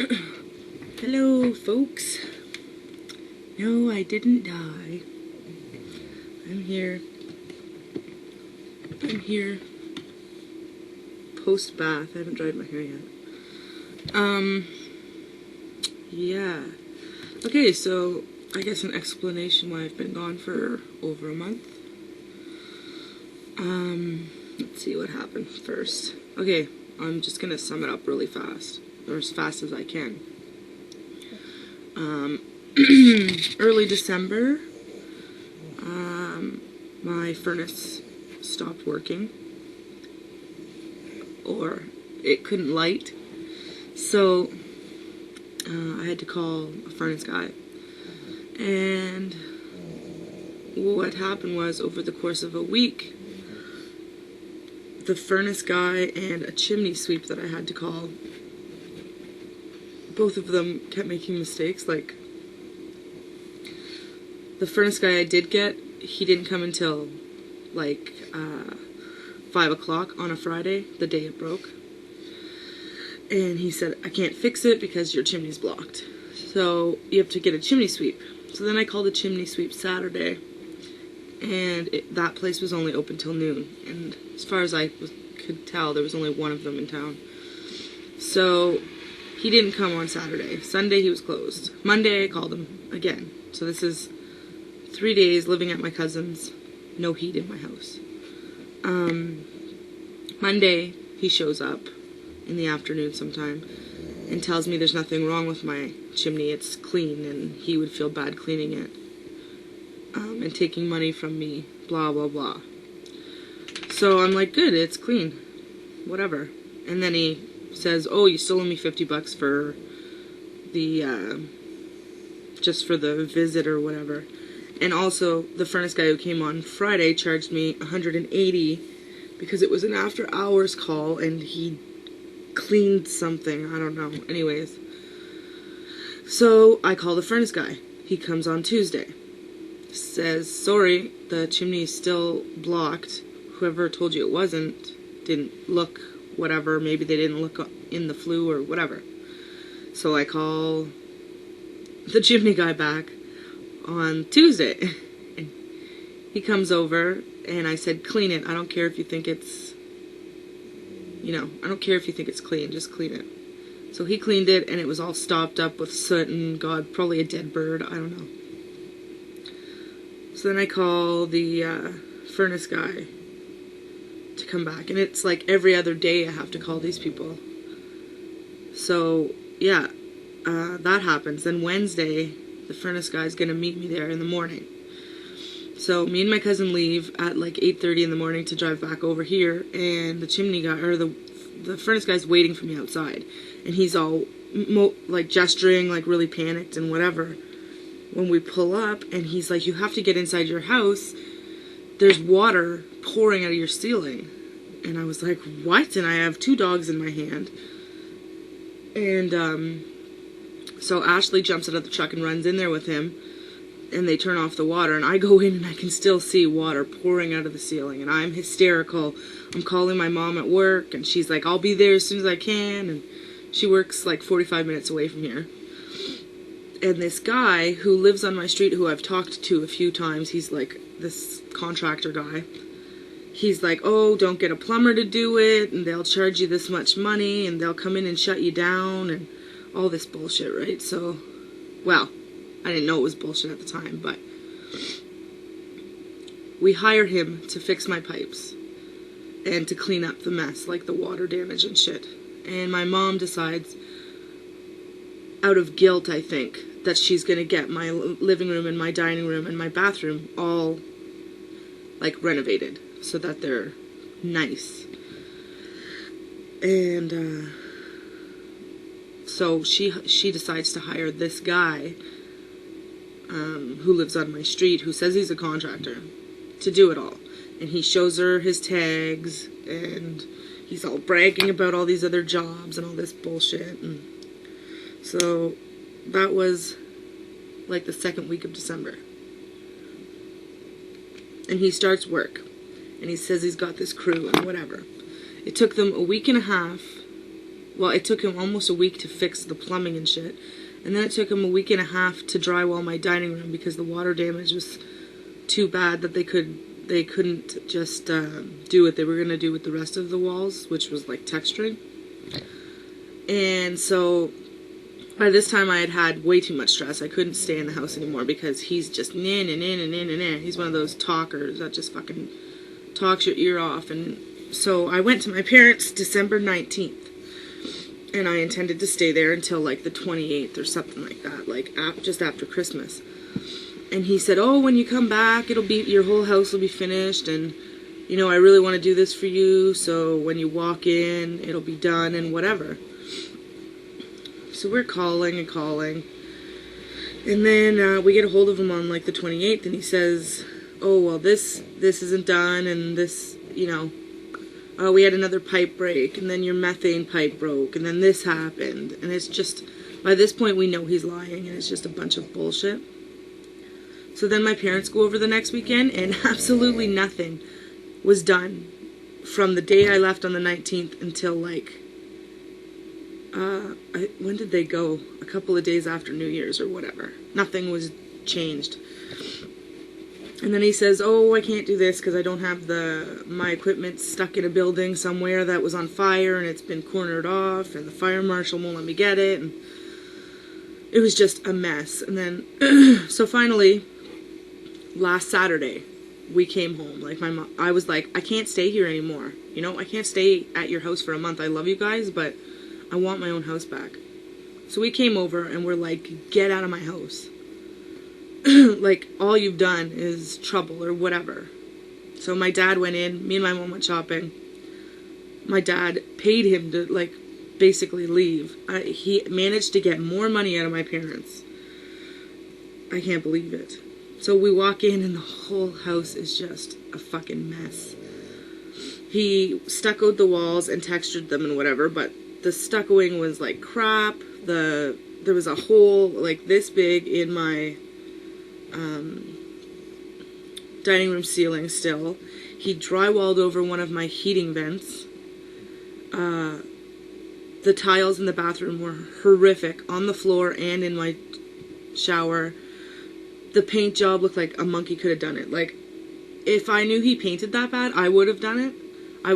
Hello, folks. No, I didn't die. I'm here. Post-bath. I haven't dried my hair yet. Yeah. Okay, so I guess an explanation why I've been gone for over a month. Let's see what happened first. Okay, I'm just gonna sum it up really fast, or as fast as I can. Early December, my furnace stopped working, or it couldn't light, so I had to call a furnace guy. And what happened was, over the course of a week, the furnace guy and a chimney sweep that I had to call, both of them kept making mistakes. Like, the furnace guy I did get, he didn't come until like 5 o'clock on a Friday, the day it broke. And he said, I can't fix it because your chimney's blocked, so you have to get a chimney sweep. So then I called a chimney sweep Saturday, and that place was only open till noon. And as far as I could tell, there was only one of them in town. So he didn't come on Saturday. Sunday he was closed. Monday I called him again. So this is 3 days living at my cousin's, no heat in my house. Monday he shows up in the afternoon sometime and tells me there's nothing wrong with my chimney, it's clean, and he would feel bad cleaning it, and taking money from me, blah blah blah. So I'm like, good, it's clean, whatever. And then he says, oh, you still owe me $50 for the just for the visit or whatever. And also, the furnace guy who came on Friday charged me $180 because it was an after hours call and he cleaned something, I don't know. Anyways, so I call the furnace guy. He comes on Tuesday. Says, sorry, the chimney is still blocked. Whoever told you it wasn't didn't look, whatever. Maybe they didn't look in the flue or whatever. So I call the chimney guy back on Tuesday. And he comes over and I said, clean it. I don't care if you think it's, I don't care if you think it's clean, just clean it. So he cleaned it and it was all stopped up with soot and, God, probably a dead bird, I don't know. So then I call the furnace guy to come back, and it's like every other day I have to call these people. So yeah, that happens. Then Wednesday, the furnace guy's gonna meet me there in the morning. So me and my cousin leave at like 8:30 in the morning to drive back over here, and the chimney guy, or the furnace guy's waiting for me outside, and he's all like gesturing, like really panicked and whatever. When we pull up, and he's like, you have to get inside your house, there's water pouring out of your ceiling. And I was like, what? And I have 2 dogs in my hand. And so Ashley jumps out of the truck and runs in there with him, and they turn off the water, and I go in and I can still see water pouring out of the ceiling, and I'm hysterical. I'm calling my mom at work, and she's like, I'll be there as soon as I can, and she works like 45 minutes away from here. And this guy who lives on my street, who I've talked to a few times, he's like this contractor guy. He's like, oh, don't get a plumber to do it, and they'll charge you this much money, and they'll come in and shut you down, and all this bullshit, right? So, well, I didn't know it was bullshit at the time, but we hire him to fix my pipes and to clean up the mess, like the water damage and shit. And my mom decides, out of guilt, I think, that she's gonna get my living room and my dining room and my bathroom all like renovated so that they're nice. And so she decides to hire this guy who lives on my street, who says he's a contractor, to do it all. And he shows her his tags, and he's all bragging about all these other jobs and all this bullshit. And so that was like the second week of December. And he starts work. And he says he's got this crew and whatever. It took them a week and a half Well, it took him almost a week to fix the plumbing and shit. And then it took him a week and a half to drywall my dining room because the water damage was too bad that they couldn't just do what they were going to do with the rest of the walls, which was like texturing. And so by this time I had way too much stress. I couldn't stay in the house anymore because he's just He's one of those talkers that just fucking talks your ear off. And so I went to my parents' December 19th. And I intended to stay there until like the 28th or something like that, like just after Christmas. And he said, oh, when you come back, your whole house will be finished, and, you know, I really want to do this for you, so when you walk in, it'll be done, and whatever. So we're calling and calling. And then we get a hold of him on like the 28th, and he says, oh, well, this isn't done, and this, you know, we had another pipe break, and then your methane pipe broke, and then this happened. And it's just, by this point, we know he's lying, and it's just a bunch of bullshit. So then my parents go over the next weekend, and absolutely nothing was done from the day I left on the 19th until, like, when did they go? A couple of days after New Year's or whatever. Nothing was changed. And then he says, oh, I can't do this because I don't have my equipment stuck in a building somewhere that was on fire and it's been cornered off and the fire marshal won't let me get it. And it was just a mess. And then, so finally, last Saturday, we came home. Like, my mom, I was like, I can't stay here anymore. You know, I can't stay at your house for a month. I love you guys, but I want my own house back. So we came over and we're like, get out of my house. Like, all you've done is trouble or whatever. So my dad went in, me and my mom went shopping. My dad paid him to, like, basically leave. He managed to get more money out of my parents. I can't believe it. So we walk in and the whole house is just a fucking mess. He stuccoed the walls and textured them and whatever, but the stuccoing was like crap. There was a hole like this big in my dining room ceiling still. He drywalled over one of my heating vents. The tiles in the bathroom were horrific on the floor and in my shower. The paint job looked like a monkey could have done it. Like, if I knew he painted that bad, I would have done it. I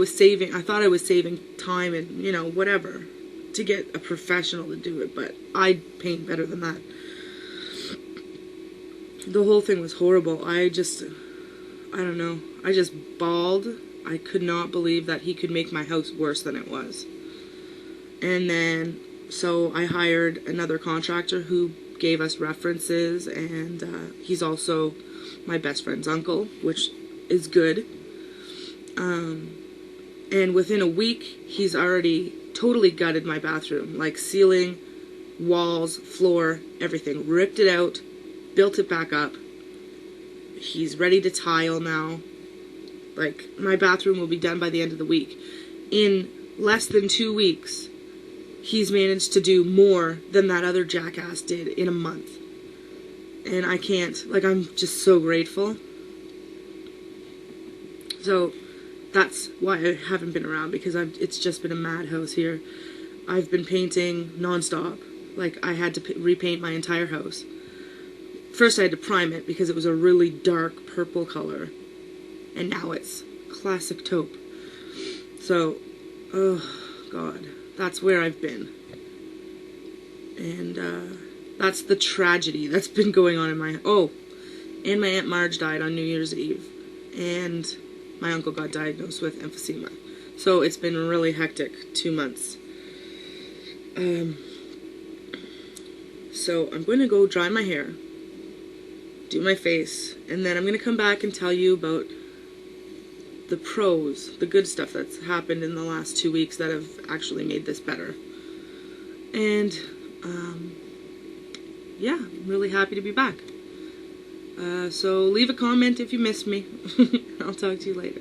thought I was saving time and, you know, whatever, to get a professional to do it, but I paint better than that. The whole thing was horrible. I don't know. I just bawled. I could not believe that he could make my house worse than it was. And then, so I hired another contractor who gave us references, and he's also my best friend's uncle, which is good. And within a week, he's already totally gutted my bathroom, like ceiling, walls, floor, everything. Ripped it out, built it back up. He's ready to tile now. Like, my bathroom will be done by the end of the week. In less than 2 weeks, he's managed to do more than that other jackass did in a month. And I can't, like, I'm just so grateful. So that's why I haven't been around, because it's just been a madhouse here. I've been painting nonstop. Like, I had to repaint my entire house. First I had to prime it because it was a really dark purple color. And now it's classic taupe. So, oh God, that's where I've been. And that's the tragedy that's been going on in my... Oh, and my Aunt Marge died on New Year's Eve. And my uncle got diagnosed with emphysema. So it's been a really hectic 2 months. So I'm going to go dry my hair, do my face, and then I'm going to come back and tell you about the pros, the good stuff that's happened in the last 2 weeks that have actually made this better. And, yeah, I'm really happy to be back. So leave a comment if you missed me. I'll talk to you later.